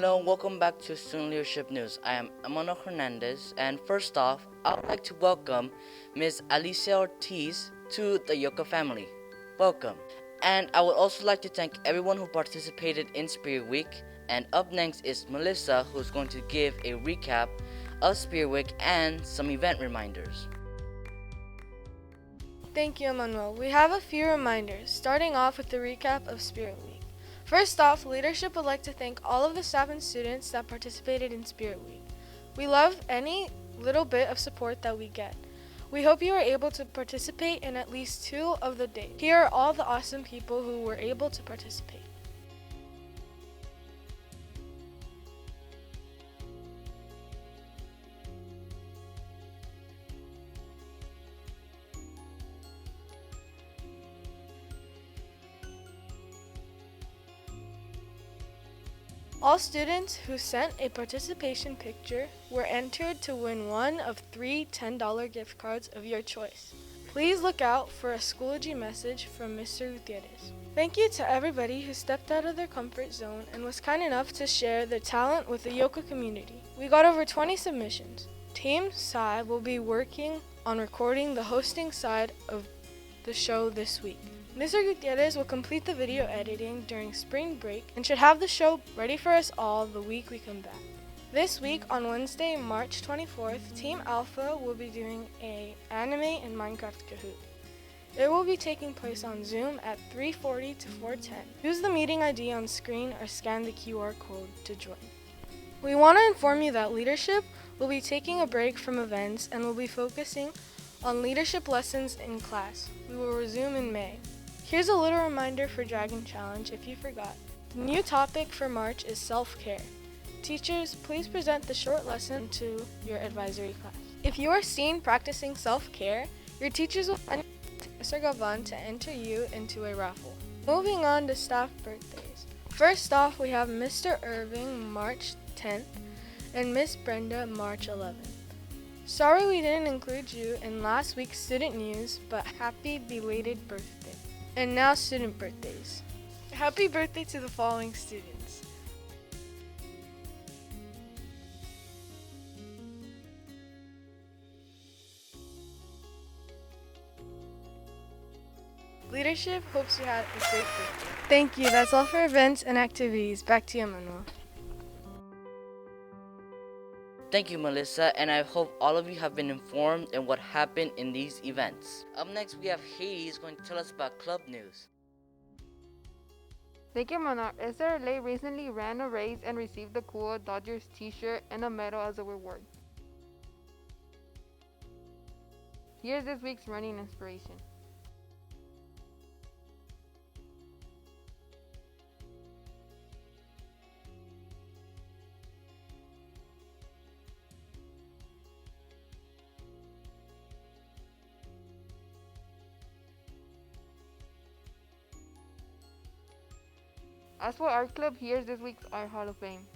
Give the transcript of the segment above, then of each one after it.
Hello and welcome back to Student Leadership News. I am Emmanuel Hernandez, and first off, I would like to welcome Ms. Alicia Ortiz to the YOKA family. Welcome. And I would also like to thank everyone who participated in Spirit Week. And up next is Melissa, who's going to give a recap of Spirit Week and some event reminders. Thank you, Emmanuel. We have a few reminders, starting off with the recap of Spirit Week. First off, leadership would like to thank all of the staff and students that participated in Spirit Week. We love any little bit of support that we get. We hope you are able to participate in at least 2 of the days. Here are all the awesome people who were able to participate. All students who sent a participation picture were entered to win one of 3 $10 gift cards of your choice. Please look out for a Schoology message from Mr. Gutierrez. Thank you to everybody who stepped out of their comfort zone and was kind enough to share their talent with the YOKA community. We got over 20 submissions. Team Psy will be working on recording the hosting side of the show this week. Mr. Gutierrez will complete the video editing during spring break and should have the show ready for us all the week we come back. This week, on Wednesday, March 24th, Team Alpha will be doing an anime and Minecraft Kahoot. It will be taking place on Zoom at 3:40 to 4:10. Use the meeting ID on screen or scan the QR code to join. We want to inform you that leadership will be taking a break from events and will be focusing on leadership lessons in class. We will resume in May. Here's a little reminder for Dragon Challenge if you forgot. The new topic for March is self-care. Teachers, please present the short lesson to your advisory class. If you are seen practicing self-care, your teachers will find Mr. Gavan to enter you into a raffle. Moving on to staff birthdays. First off, we have Mr. Irving March 10th and Miss Brenda March 11th. Sorry we didn't include you in last week's student news, but happy belated birthday. And now student birthdays. Happy birthday to the following students. Leadership hopes you had a great birthday. Thank you. That's all for events and activities. Back to you, Emmanuel. Thank you, Melissa, and I hope all of you have been informed in what happened in these events. Up next, we have Haiti who's going to tell us about club news. Thank you, Manar. SRLA recently ran a race and received the cool Dodgers t-shirt and a medal as a reward. Here's this week's running inspiration. As for Art Club, here's this week's Art Hall of Fame.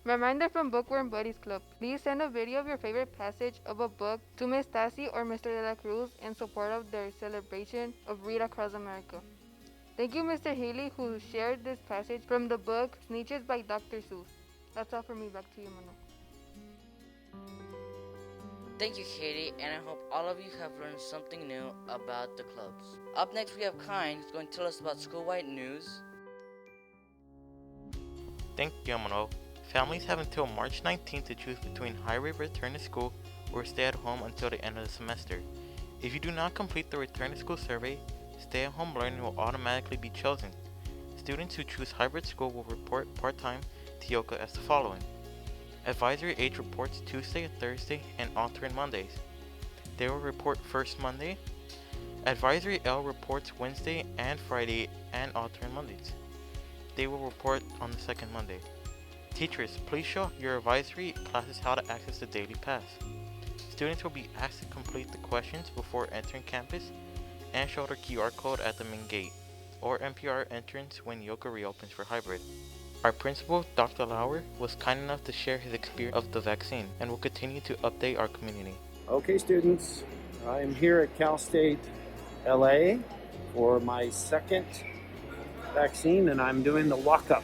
Reminder from Bookworm Buddies Club. Please send a video of your favorite passage of a book to Ms. Tassi or Mr. De La Cruz in support of their celebration of Read Across America. Thank you, Mr. Haley, who shared this passage from the book Snitches by Dr. Seuss. That's all for me. Back to you, Manuel. Thank you, Katie, and I hope all of you have learned something new about the clubs. Up next, we have Kine, who's going to tell us about school-wide news. Thank you, Emmanuel. Families have until March 19th to choose between hybrid return to school or stay at home until the end of the semester. If you do not complete the return to school survey, stay-at-home learning will automatically be chosen. Students who choose hybrid school will report part-time to YOKA as the following. Advisory H reports Tuesday, Thursday, and alternate Mondays. They will report first Monday. Advisory L reports Wednesday and Friday and alternate Mondays. They will report on the second Monday. Teachers, please show your advisory classes how to access the daily pass. Students will be asked to complete the questions before entering campus and show their QR code at the main gate. or NPR entrance when YOKA reopens for hybrid. Our principal, Dr. Lauer, was kind enough to share his experience of the vaccine and will continue to update our community. Okay, students, I'm here at Cal State LA for my second vaccine, and I'm doing the walk-up.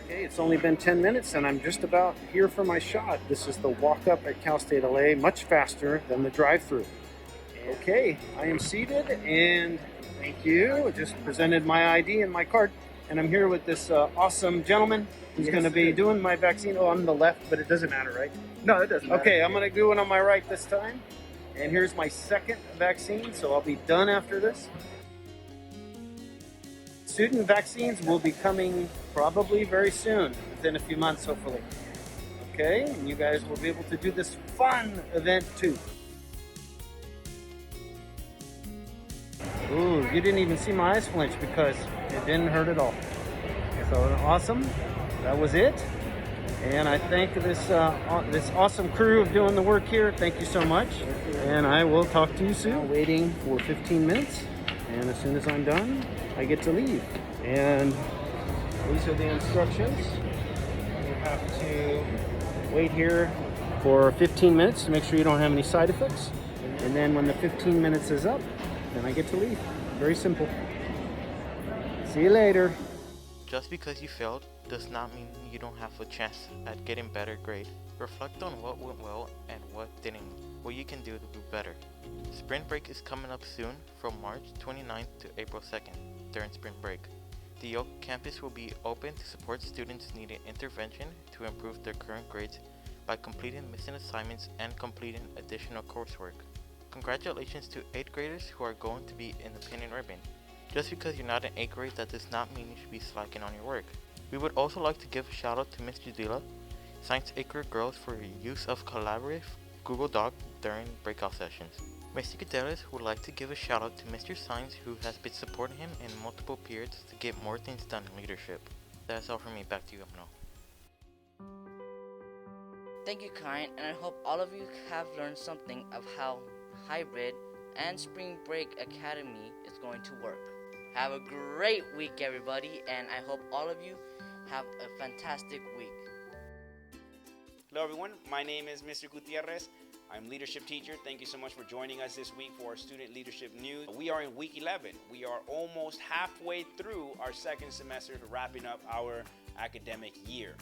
Okay, it's only been 10 minutes and I'm just about here for my shot. This is the walk-up at Cal State LA, much faster than the drive-through. Okay, I am seated and thank you. I just presented my ID and my card, and I'm here with this awesome gentleman who's going to be doing my vaccine. Oh, I'm on the left, but it doesn't matter, right? No, it doesn't matter. Okay, I'm going to do it on my right this time. And here's my second vaccine, so I'll be done after this. Student vaccines will be coming probably very soon, within a few months, hopefully. Okay, and you guys will be able to do this fun event too. Ooh, you didn't even see my eyes flinch because it didn't hurt at all. So awesome, that was it. And I thank this awesome crew of doing the work here. Thank you so much. And I will talk to you soon. Waiting for 15 minutes. And as soon as I'm done, I get to leave. And these are the instructions. You have to wait here for 15 minutes to make sure you don't have any side effects. And then when the 15 minutes is up, then I get to leave. Very simple. See you later. Just because you failed does not mean you don't have a chance at getting better grade. Reflect on what went well and what didn't, what you can do to do better. Spring break is coming up soon from March 29th to April 2nd during spring break. The YOKA campus will be open to support students needing intervention to improve their current grades by completing missing assignments and completing additional coursework. Congratulations to 8th graders who are going to be in the pinning ribbon. Just because you're not in 8th grade, that does not mean you should be slacking on your work. We would also like to give a shout out to Ms. Judila, Science 8th grade girls, for your use of collaborative Google Doc during breakout sessions. Mr. Gutierrez would like to give a shout out to Mr. Science, who has been supporting him in multiple periods to get more things done in leadership. That's all from me. Back to you, Amno. Thank you, Kyan, and I hope all of you have learned something of how hybrid and spring break academy is going to work. Have a great week, everybody, and I hope all of you have a fantastic week. Hello everyone, my name is Mr. Gutierrez. I'm leadership teacher. Thank you so much for joining us this week for our student leadership news. We are in week 11. We are almost halfway through our second semester, wrapping up our academic year.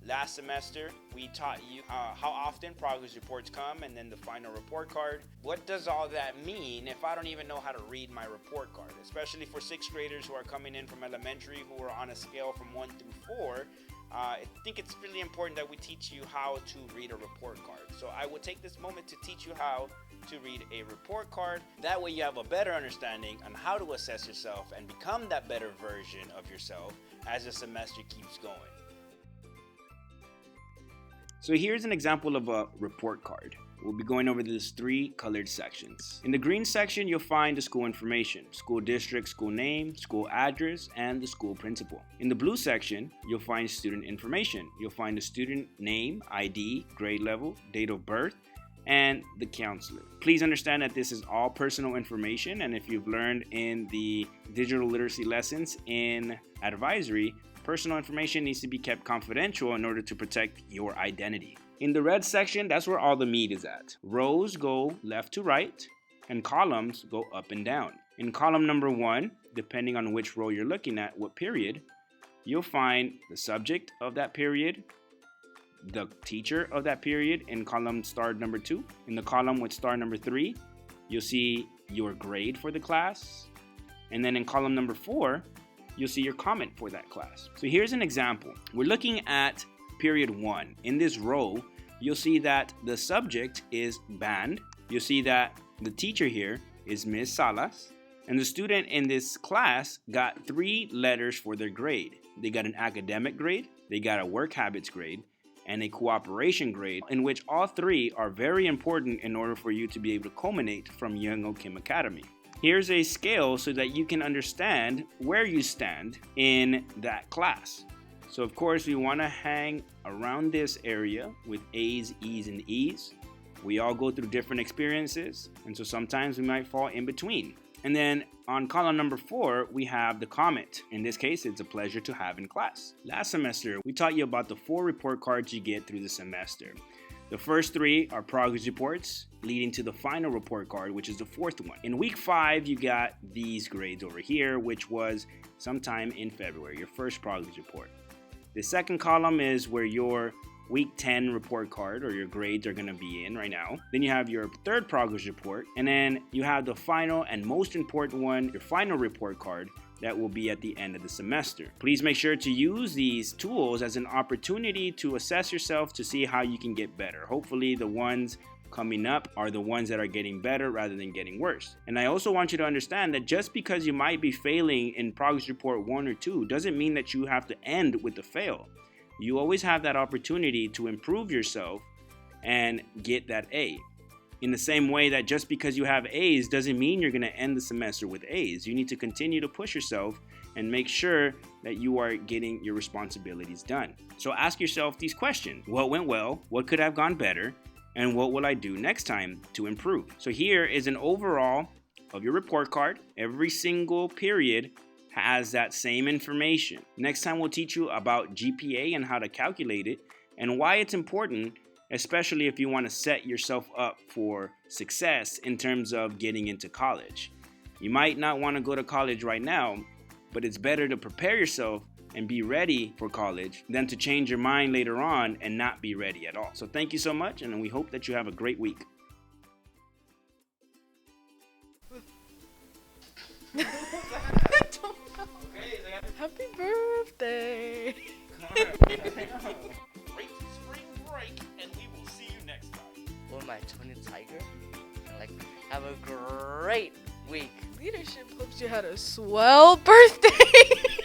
Last semester, we taught you how often progress reports come and then the final report card. What does all that mean if I don't even know how to read my report card? Especially for 6th graders who are coming in from elementary, who are on a scale from 1 through 4. I think it's really important that we teach you how to read a report card. So I will take this moment to teach you how to read a report card. That way you have a better understanding on how to assess yourself and become that better version of yourself as the semester keeps going. So here's an example of a report card. We'll be going over these 3 colored sections. In the green section, you'll find the school information, school district, school name, school address, and the school principal. In the blue section, you'll find student information. You'll find the student name, ID, grade level, date of birth, and the counselor. Please understand that this is all personal information, and if you've learned in the digital literacy lessons in advisory, personal information needs to be kept confidential in order to protect your identity. In the red section, that's where all the meat is at. Rows go left to right, and columns go up and down. In column number 1, depending on which row you're looking at, what period, you'll find the subject of that period, the teacher of that period in column star number 2. In the column with star number 3, you'll see your grade for the class. And then in column number 4, you'll see your comment for that class. So here's an example. We're looking at period 1. In this row, you'll see that the subject is band. You'll see that the teacher here is Ms. Salas. And the student in this class got 3 letters for their grade. They got an academic grade, they got a work habits grade, and a cooperation grade, in which all 3 are very important in order for you to be able to culminate from Young Kim Academy. Here's a scale so that you can understand where you stand in that class. So of course we want to hang around this area with A's, E's, and E's. We all go through different experiences, and so sometimes we might fall in between. And then on column number 4, we have the comment. In this case, it's a pleasure to have in class. Last semester, we taught you about the 4 report cards you get through the semester. The first 3 are progress reports, leading to the final report card, which is the 4th one. In week 5, you got these grades over here, which was sometime in February, your first progress report. The second column is where your week 10 report card or your grades are going to be in right now. Then you have your third progress report, and then you have the final and most important one, your final report card that will be at the end of the semester. Please make sure to use these tools as an opportunity to assess yourself to see how you can get better. Hopefully the ones coming up are the ones that are getting better rather than getting worse. And I also want you to understand that just because you might be failing in progress report 1 or 2 doesn't mean that you have to end with a fail. You always have that opportunity to improve yourself and get that A. In the same way that just because you have A's doesn't mean you're going to end the semester with A's. You need to continue to push yourself and make sure that you are getting your responsibilities done. So ask yourself these questions. What went well? What could have gone better? And what will I do next time to improve? So here is an overall of your report card. Every single period has that same information. Next time we'll teach you about GPA and how to calculate it and why it's important, especially if you want to set yourself up for success in terms of getting into college. You might not want to go to college right now, but it's better to prepare yourself and be ready for college than to change your mind later on and not be ready at all. So thank you so much, and we hope that you have a great week. Happy birthday! Great spring break, and we will see you next time. Or my Tony Tiger. And have a great week. Leadership hopes you had a swell birthday!